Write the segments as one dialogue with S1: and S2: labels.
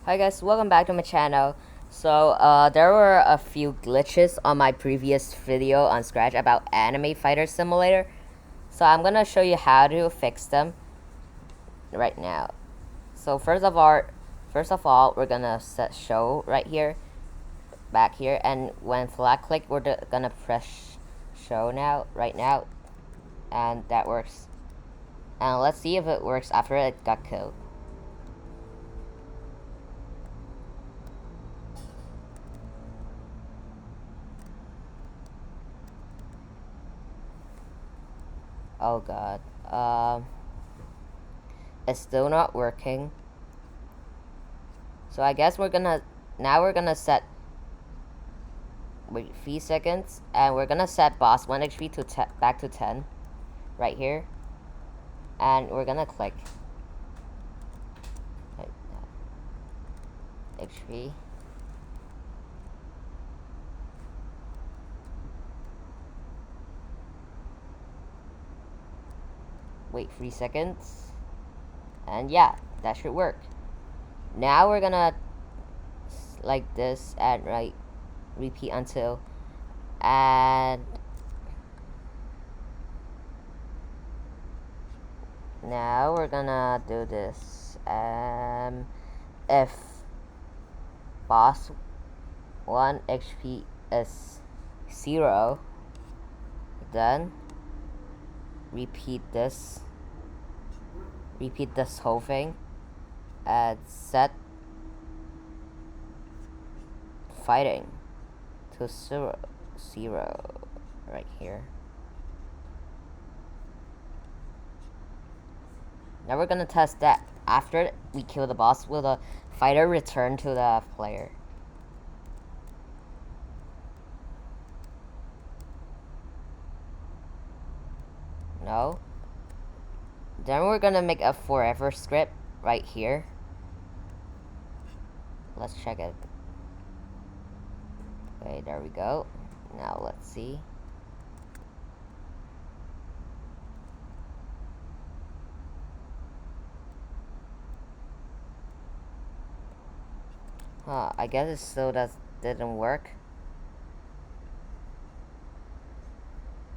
S1: Hi guys, welcome back to my channel. So there were a few glitches on my previous video on Scratch about Anime Fighter Simulator. So I'm gonna show you how to fix them right now. So first of all, we're gonna set show right here, back here, and when flat click, we're gonna press show now, right now, and that works. And let's see if it works after it got killed. Oh god. It's still not working. So I guess we're gonna set 3 seconds, and we're gonna set boss 1 HP to back to 10 right here, and we're gonna click HP. Wait 3 seconds, and yeah, that should work. Now we're gonna like this and repeat until, and now we're gonna do this. If boss 1 HP is 0, then repeat this whole thing and set fighting to 0 right here. Now we're gonna test that after we kill the boss, will the fighter return to the player? No. Then we're gonna make a forever script right here. Let's check it. Okay, there we go. Now let's see. I guess it still didn't work.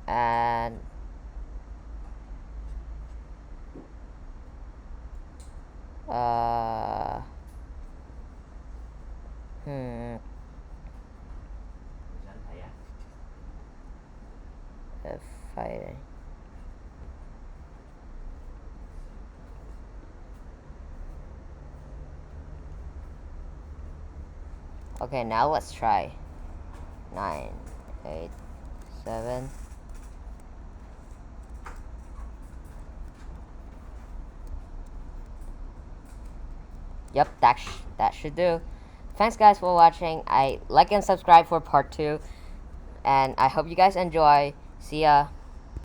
S1: And if fighting. Okay, now let's try. 9, 8, 7. Yep, that should do. Thanks guys for watching. I like and subscribe for part 2, and I hope you guys enjoy. See ya.